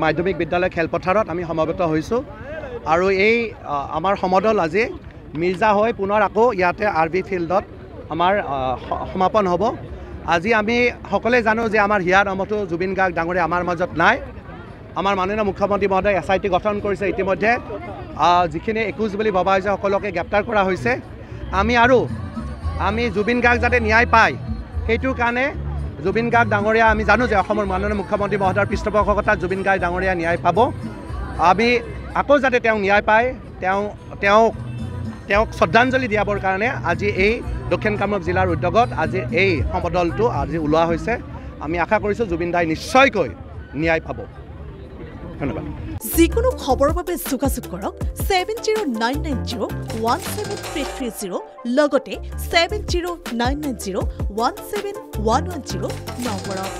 মাধ্যমিক বিদ্যালয় খেলপথাৰত আমি সমবেত হৈছোঁ আৰু এই আমাৰ সমদল আজি মিৰ্জা হৈ পুনৰ আকৌ ইয়াতে RB ফিল্ডত আমাৰ সমাপন হ'ব আজি আমি সকলোৱে জানো যে আমাৰ হিয়াৰ আমঠু জুবিন গাৰ্গ ডাঙৰীয়া আমাৰ মাজত নাই আমাৰ মাননীয় মুখ্যমন্ত্ৰী মহোদয় SIT গঠন কৰিছে ইতিমধ্যে যিখিনি 21 বুলি ভবা হৈছে সকলোকে গ্ৰেপ্তাৰ কৰা হৈছে আমি জুবিন গাৰ্গ যাতে ন্যায় পায় সেইটোৰ কাৰণে জুবিন গাৰ্গ ডাঙৰীয়া আমি জানো যে অসমৰ মাননীয় মুখ্যমন্ত্ৰী মহোদয়ৰ পৃষ্ঠপোষকতাত জুবিন গাৰ্গ ডাঙৰীয়া ন্যায় পাব আমি আকৌ যাতে তেওঁ ন্যায় পায় তেওঁক শ্ৰদ্ধাঞ্জলি দিয়াবৰ কাৰণে আজি এই দক্ষিণ কামৰূপ জিলাৰ উদ্যোগত আজি এই সমদলটো আজি ওলোৱা হৈছে আমি আশা কৰিছোঁ জুবিন দাই নিশ্চয়কৈ ন্যায় পাব ধন্যবাদ যিকোনো খবৰৰ বাবে যোগাযোগ কৰক 7099017330 লগতে 7099017110 নম্বৰত